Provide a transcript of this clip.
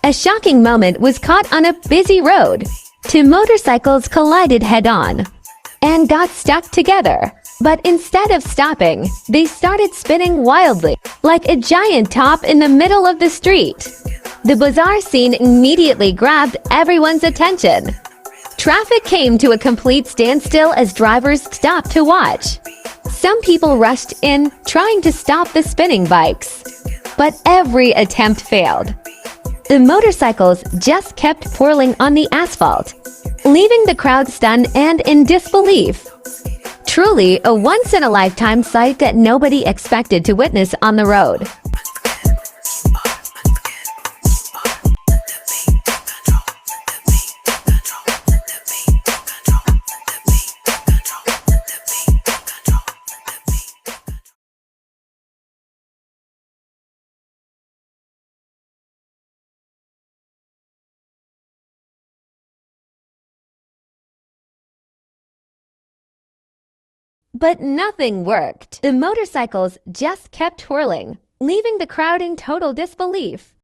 A shocking moment was caught on a busy road. Two motorcycles collided head-on and got stuck together. But instead of stopping, they started spinning wildly, like a giant top in the middle of the street. The bizarre scene immediately grabbed everyone's attention. Traffic came to a complete standstill as drivers stopped to watch. Some people rushed in, trying to stop the spinning bikes. But every attempt failed. The motorcycles just kept twirling on the asphalt, leaving the crowd stunned and in disbelief. Truly a once-in-a-lifetime sight that nobody expected to witness on the road. But nothing worked. The motorcycles just kept twirling, leaving the crowd in total disbelief.